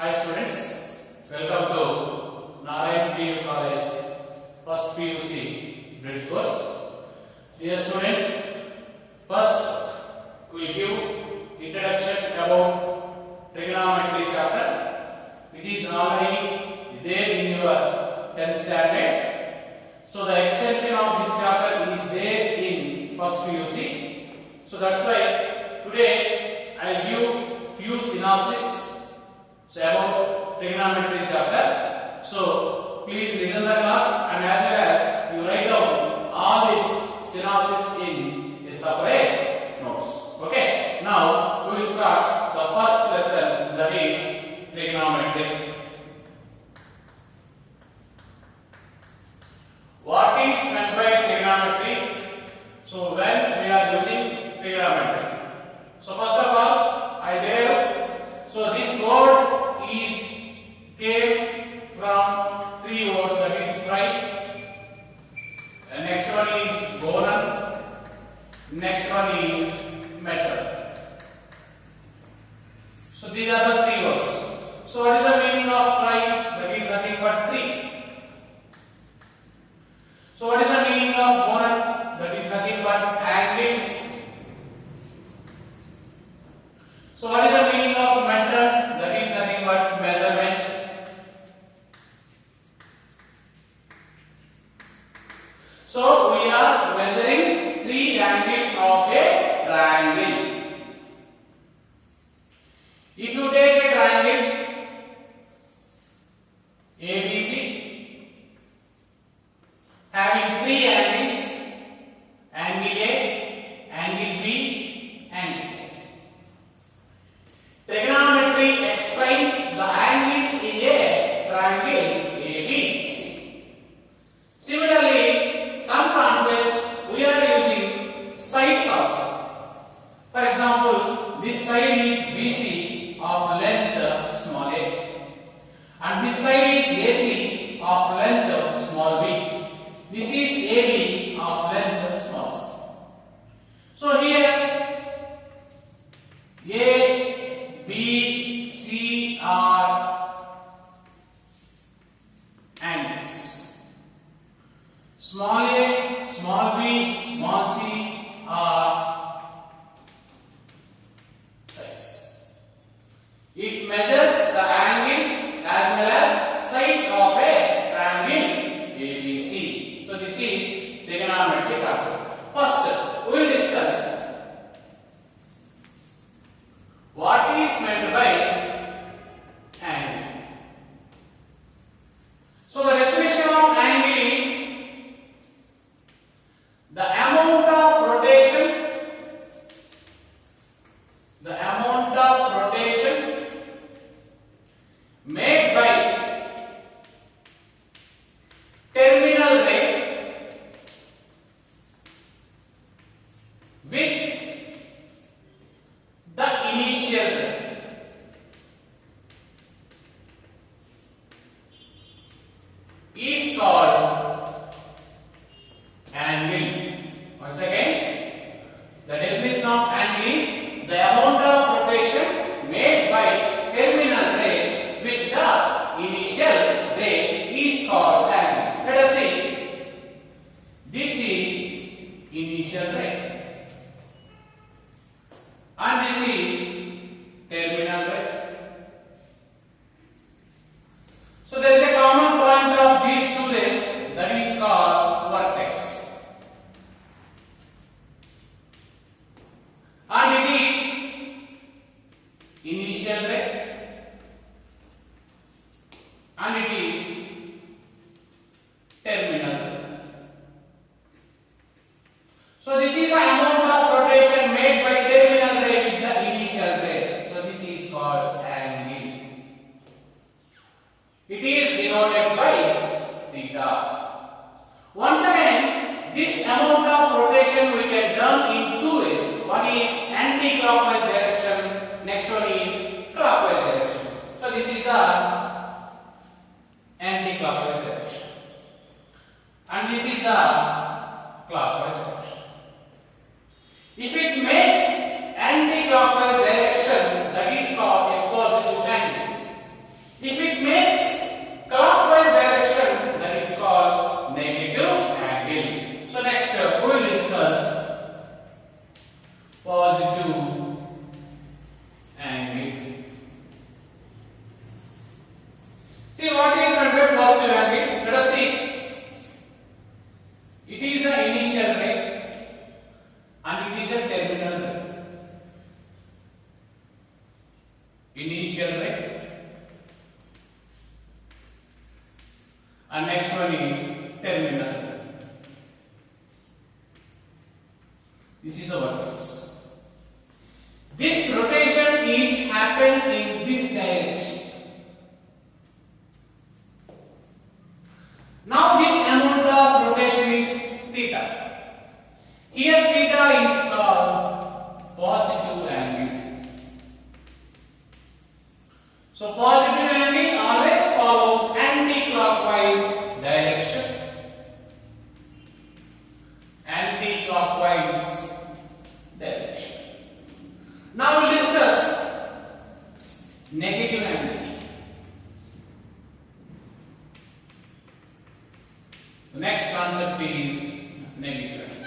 Hi students, welcome to PU College first PUC Bridge course. Dear students, first we will give introduction about trigonometry chapter, which is already there in your 10th standard. So the extension of this chapter is there in first PUC. So that's why today I will give few synopsis about trigonometry chapter. So please listen the class and as well as you write down all these synopsis in a separate notes. Okay. Now we will start the first lesson, that is trigonometry. What is meant by trigonometry? So when we are using trigonometry. So first of all, I derive. So this word came from three words, that is tri. The next one is gonum. Next one is meter. So these are the three words. So what is the meaning of tri? That is nothing but 3. So what is the meaning of gonum? That is nothing but angles. So what is the meaning of meter? That is nothing but measurement. So we are measuring 3 angles of a triangle. If you take a triangle ABC having 3 angles, angle A, angle B, angle C. Trigonometry explains the angles in a triangle ABC. Similarly, some concepts we are using sides also. For example, this side is BC of length small a, and this side is AC of length small b. This is AB of length small c. So here A, B, C are angles. Small a, small b, small c are sides. It measures the angles as well as sides of a triangle ABC. So this is trigonometry concept. First, we will discuss what is meant by angle. So the definition of angle is the amount of rotation made by terminal ray with the initial ray. Is called angle. Once again, the definition of angle is the amount of rotation made by terminal ray with the initial ray is called angle. Let us see. This is initial ray and this is terminal ray. So there is a common point of these two rays, that is called vertex, and it is initial ray and it is terminal. So this is the amount of rotation made by terminal ray with the initial ray. So this is called angle. It is denoted by theta. Once again, this amount of rotation we can done in two ways. One is anti-clockwise direction, next one is clockwise direction. So this is the anti-clockwise direction and this is the clockwise direction. If it makes anti-clockwise direction, that is called a positive angle. positive angle. Let us see. It is the initial ray and it is a terminal ray. Initial ray and next one is terminal ray. This is the vertex. This rotation is happened in this direction. Now this amount of rotation is theta. Here theta is called positive angle. So positive angle always follows anti-clockwise direction. Anti-clockwise direction. Now we will discuss negative angle. The next concept is negative angle.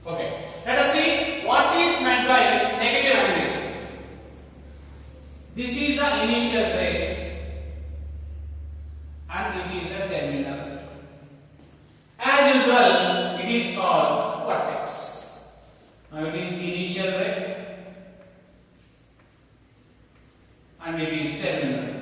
Okay, let us see what is meant by negative angle. This is the initial ray and it is a terminal. As usual, it is called vertex. Now it is initial ray and it is terminal.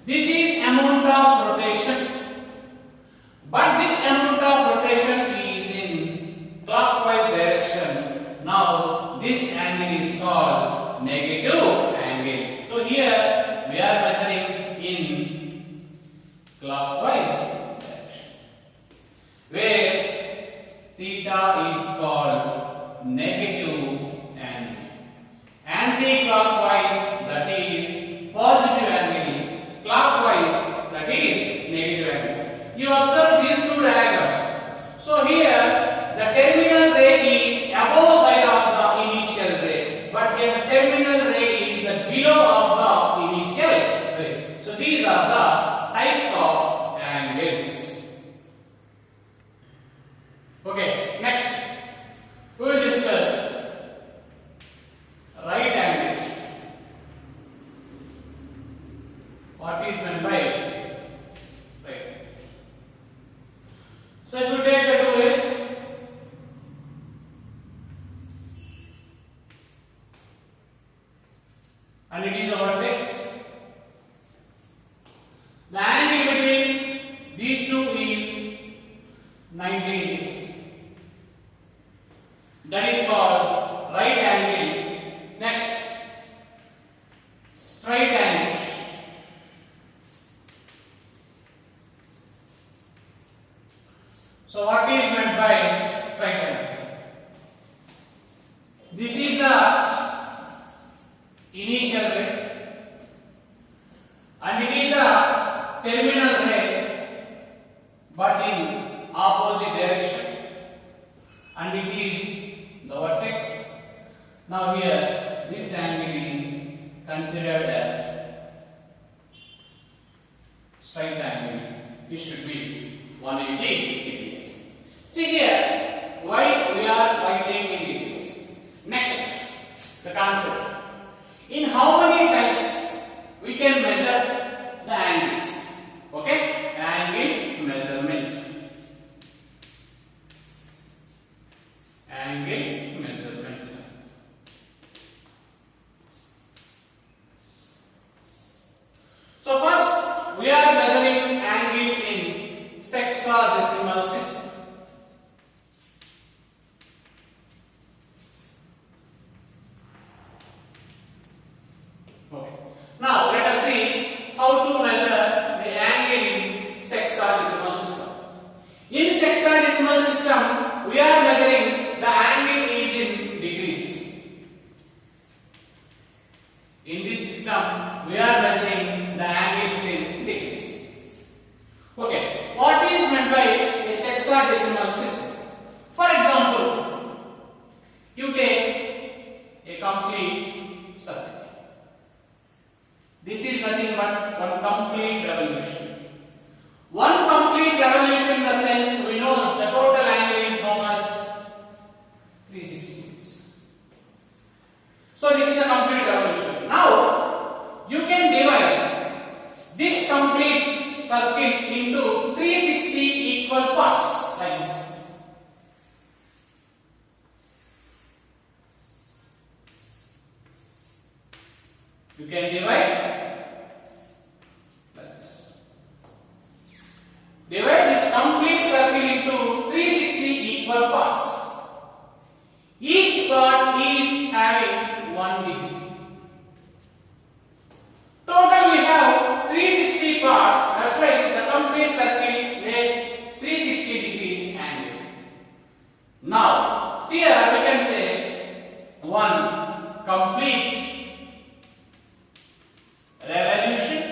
This is amount of rotation, but this amount of rotation is in clockwise direction. Now this angle is called negative angle. So here we are measuring in clockwise direction, where theta is called negative angle. Anti-clockwise, that is positive angle. Clockwise, that is negative angle. You observe these two diagrams. So here the terminal ray is above that of the initial ray, but here the terminal ray is the below of the initial ray. So these are the types of angles. Okay, next we will discuss right angle. What is meant by right? So if you take the two rays, and it is a vertex, the angle between these two is 90 degrees. That is called right angle. Next, straight angle. So what is meant by straight angle? This is the initial ray and it is a terminal ray, but in opposite direction, and it is the vertex. Now here this angle is considered as straight angle. It should be 180 degrees. See here, why we are writing in degrees. Next, the concept. In how many types we can measure the angles? Okay, angle measurement. Angle measurement. So first, we are measuring angle in sexagesimal system. Okay. Now let us see how to measure the angle in sexagesimal system. In sexagesimal system, we are measuring the angle is You can divide like this. Divide this complete circle into 360 equal parts. Each part is having 1 degree. Total we have 360 parts. That's why the complete circle makes 360 degrees angle. Now, here we can say one complete revolution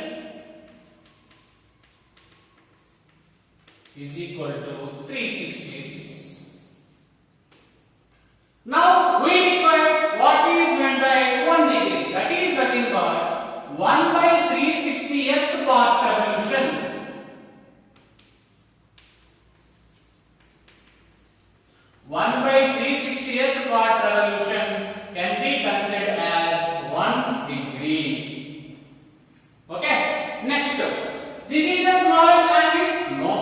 is equal to 360 degrees. Now, we require what is meant by 1 degree. That is nothing but 1 by 360th part revolution. 1 by 360th part revolution can be considered as 1 degree. Okay. Next, this is the smallest angle? No.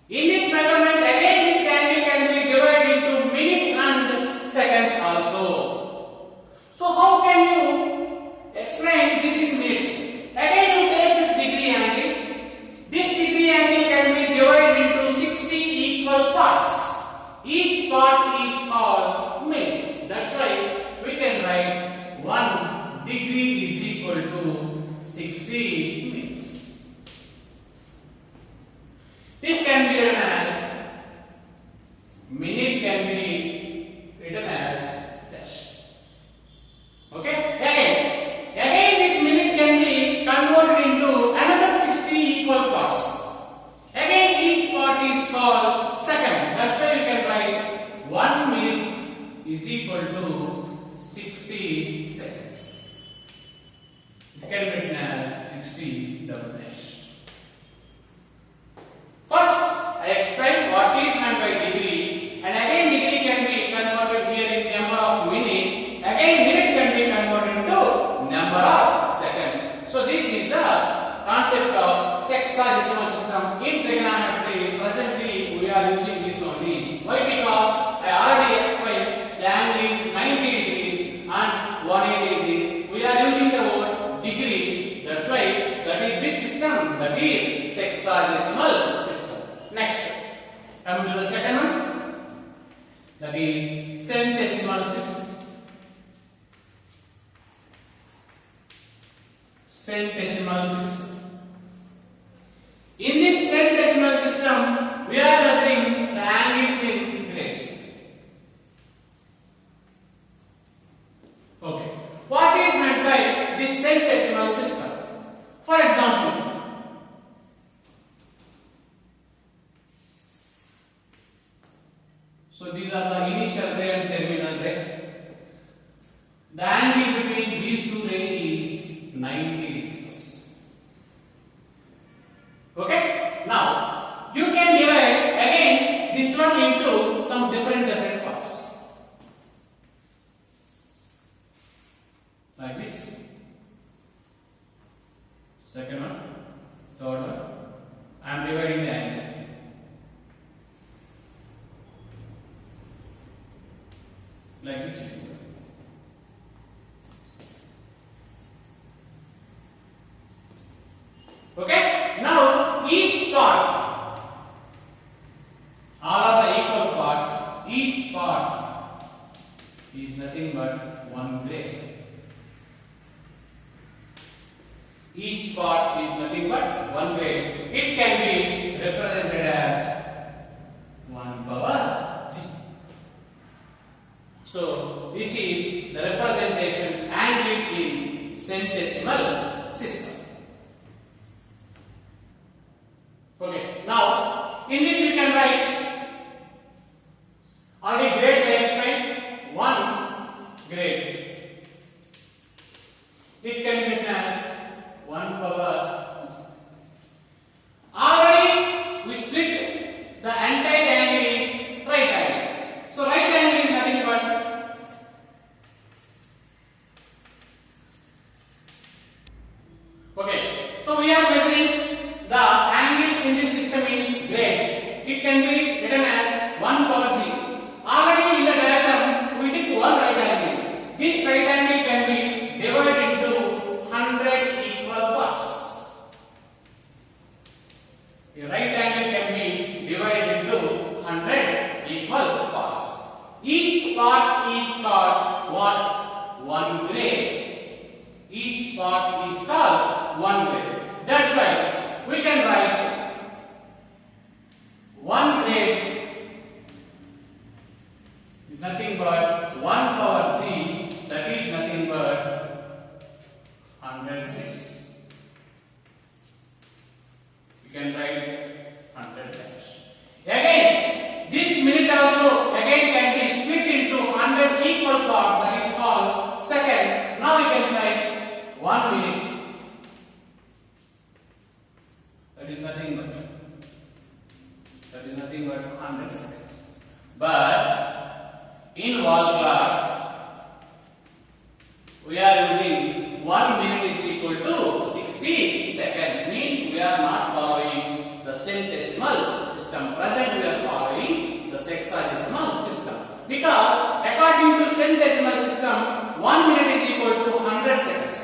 In this measurement, again this angle can be divided into minutes and seconds also. So how can you explain this in minutes? Again you take this degree angle. This degree angle can be divided into 60 equal parts. Each part is called minute. That's why we can write 1 degree is equal to 60 minutes. This can be written as minute, can be written as dash. Okay? Again this minute can be converted into another 60 equal parts. Again each part is called second. That's why you can write 1 minute is equal to 60 seconds. It can be written as 60 double dash. First, I explained what is meant by degree, and again degree can be converted here in number of minutes. Again minute can be converted into number of seconds. So this is the concept of sexagesimal system in trigonometry. Presently we are using this only. Why? Because I already explained the angle is 90 degrees and 180 degrees. We are using the word degree. That's why that is which system? That is sexagesimal system. Next, come to the second one. That is centesimal system. Centesimal system. In this centesimal system, we are measuring the angles in grades. Okay. What is meant by this centesimal system? For example, so these are the initial ray and terminal ray. The angle between these two rays is 90 degrees. Okay? Now, you can divide again this one into some different parts. Like this. Second one, third one. I am dividing the angle. Like this. Okay? Now each part, all of the equal parts, each part is nothing but 1 grade. Each part is nothing but 1 grade. It can be represented as 1 power g. So this is the representation angle in centesimal system. Okay, now in this we can write only grades I explained. 1 grade. It can be written as 1 power. Already we split the entire angle is right angle. So right angle is nothing but Each part is called what? One grade. Each part is called one grade. That's why we can write one grade is nothing but 1 power g, that is nothing but 100 minutes. You can write 100 times. Again, this minute also again can be split into 100 equal parts, that is called second. Now we can say 1 minute, that is nothing but 100 seconds. But in wall clock we are using 1 minute is equal to 60 seconds, means we are not following the centesimal system. Present we are following the sexagesimal system, because according to centesimal system 1 minute is equal to 100 seconds,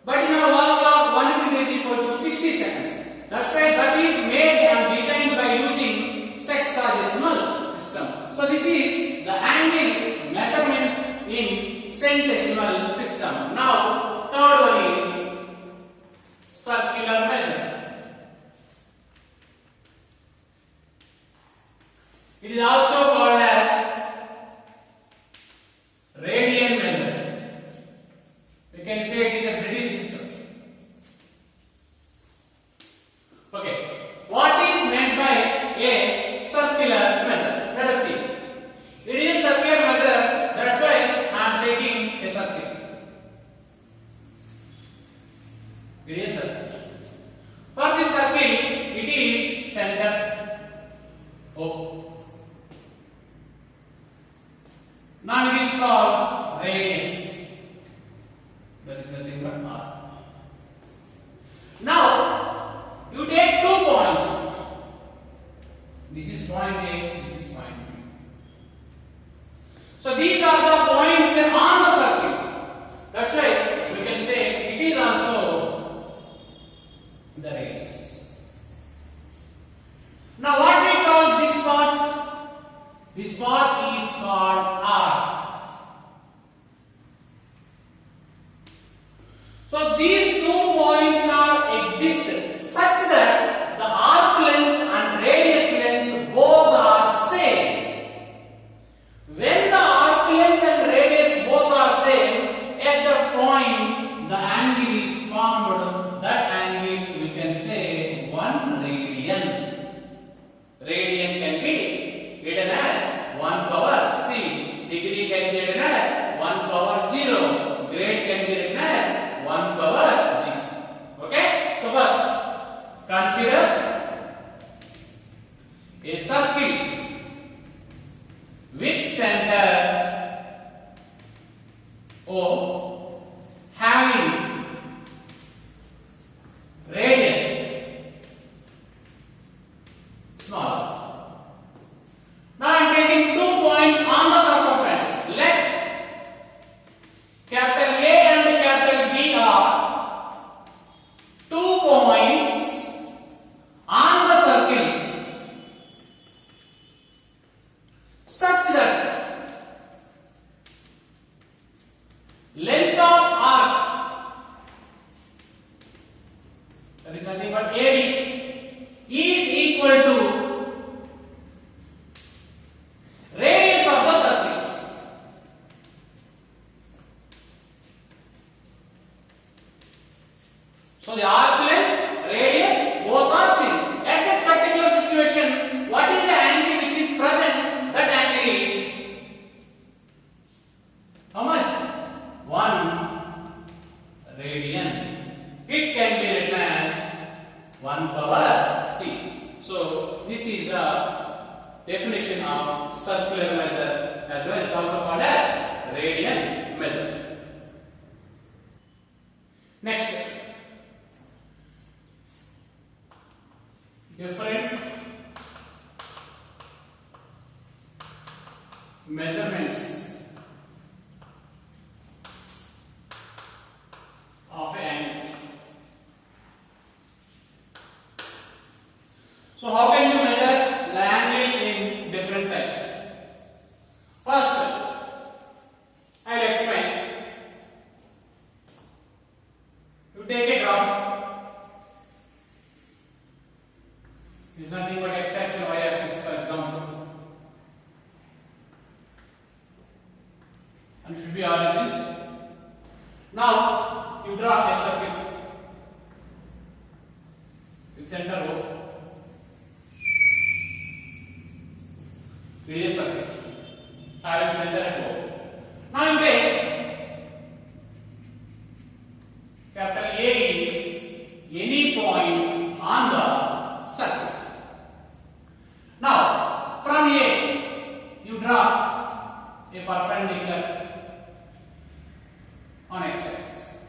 but in our wall clock 1 minute is equal to 60 seconds. That's why that is made and designed by using sexagesimal system. So this is the angle measurement in centesimal system. Now third one is circular measure. It is also called as radian measure. We can say it is a British system. Okay, what is meant by a circular measure? Let us see. It is a circular measure, that's why I am taking a circle. It is a circle. For this circle, it is center O. Now it is called radius. That is nothing but R. Now you take 2 points. This is point A, this is point B. So these are the points on the circle. That's why we can say it is also the radius. Now what we call this part? This part is called arc. So these 2 points are existent such that the arc length and radius length both are same. When the arc length and radius both are same, at the point the angle is formed. That angle we can say 1 radian. Radian can be written as 1 power c. Degree can be written as 1 power 0. Grade can be written as 1 power g. Okay? So first, consider a circle with center O having radius small. Now I am taking 2 points on the circumference. Let capital A and capital B are 2 points on the circle such that length of arc, that is nothing but AD, is equal to radius of the circle. So the arc length, radius, both are same. At that particular situation, what is the angle which is present? That angle is how much? 1 radian. It can be written as 1 power c. So this is a definition of circular measure as well. It's also called as radian measure. Next, different measurements of an angle. So how can you measure the angle in different types? First, and should be origin. Now you draw a circle with center O. It is a circle having center at O. Now you take capital A is any point on the circle. Now from A you draw a perpendicular on x-axis.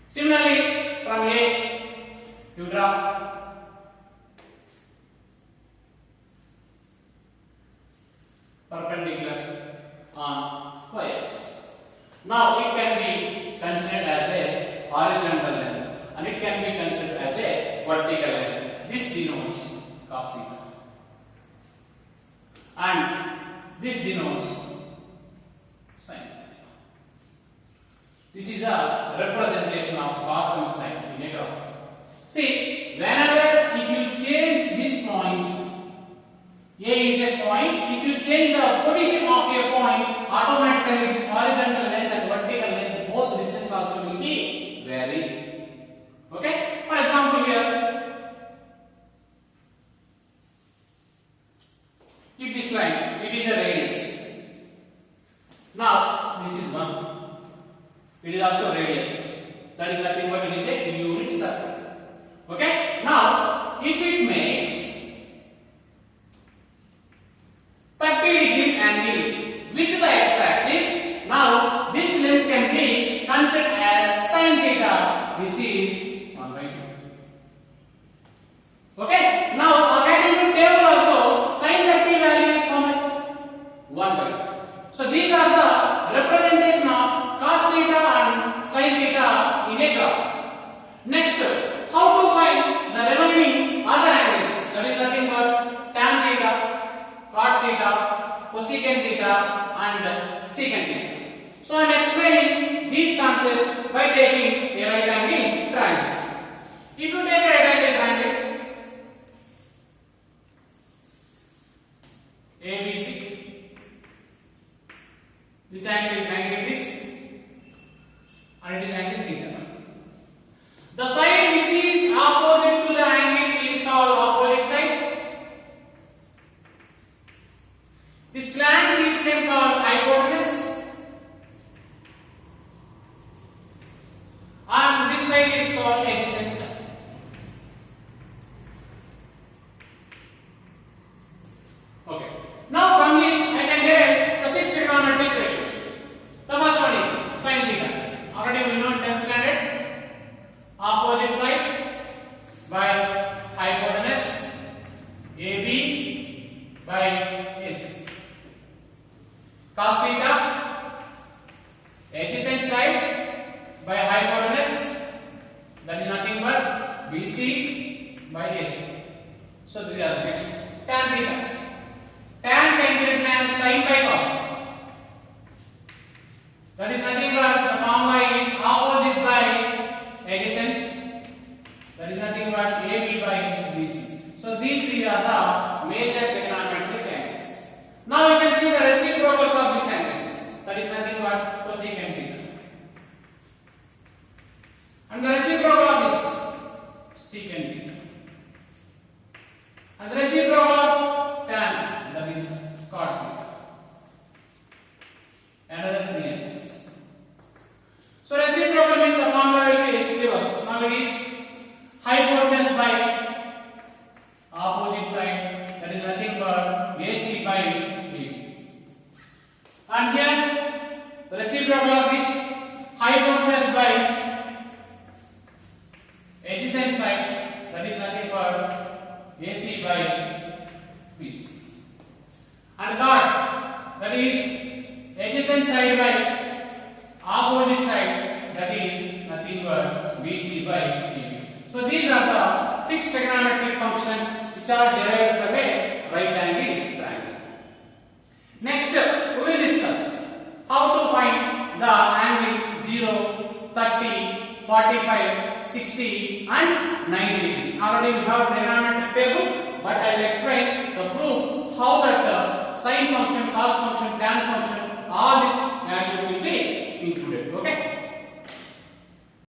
Similarly, from A you draw perpendicular on y-axis. Now it can be considered as a horizontal line and it can be considered as a vertical line. This denotes cos theta and this denotes sin theta. This is a representation of cos and sin in a graph. See, whenever if you change this point, A is a point, if you change the position of a point, automatically this horizontal length and vertical length, both distance also will be vary. Okay? For example here, if this line, it is a radius. Now, this is 1. It is also radius. That is nothing but it is a unit circle. Okay? Now, if it makes 30 degrees angle with the x-axis, now this length can be considered as sin theta. This is 1 by 2. Okay? Now, according to table also, sin 30 value is how much? 1 by 2. So, these are the representation of cos theta and sin theta in a graph. Next, how to find the remaining other angles? That is nothing but tan theta, cot theta, cosecant theta and secant theta. So I am explaining these concepts by taking a right angle triangle. If you take a right angle triangle ABC, this angle is 90 degrees and it is angle theta. The side which is opposite to the angle is called opposite side. This slant is then called hypotenuse. And this side is called adjacent side. Okay. Now from this I can derive the 6 trigonometric ratios. The first one is sin theta. Already we know in 10th standard. Opposite side by hypotenuse AB by AC. Cos theta, adjacent side by hypotenuse, that is nothing but BC by AC. So these are the next. Tan theta. Tan can be written as sin by cos. That is nothing but the formula is opposite by adjacent. That is nothing but AB by BC. So these three are the major trigonometric angles. Now you can see the reciprocals of these angles. That is nothing but cosecant theta. And the reciprocal of this secant theta. And the reciprocal of tan, that is cot theta. Another 3 angles. So reciprocal means the formula will be reversed. Now it is hypotenuse by opposite side, that is nothing but AC by AB. And here the reciprocal of this hypotenuse by adjacent sides, that is nothing but AC by BC. And cot, that is adjacent side by opposite side, that is nothing but BC by AB. So these are the 6 trigonometric functions which are derived from a right angle triangle. Next, we will discuss how to find the angle 0, 30, 45, 60 and 90 degrees. Already we have trigonometric table, but I will explain the proof how that sin function, cos function, tan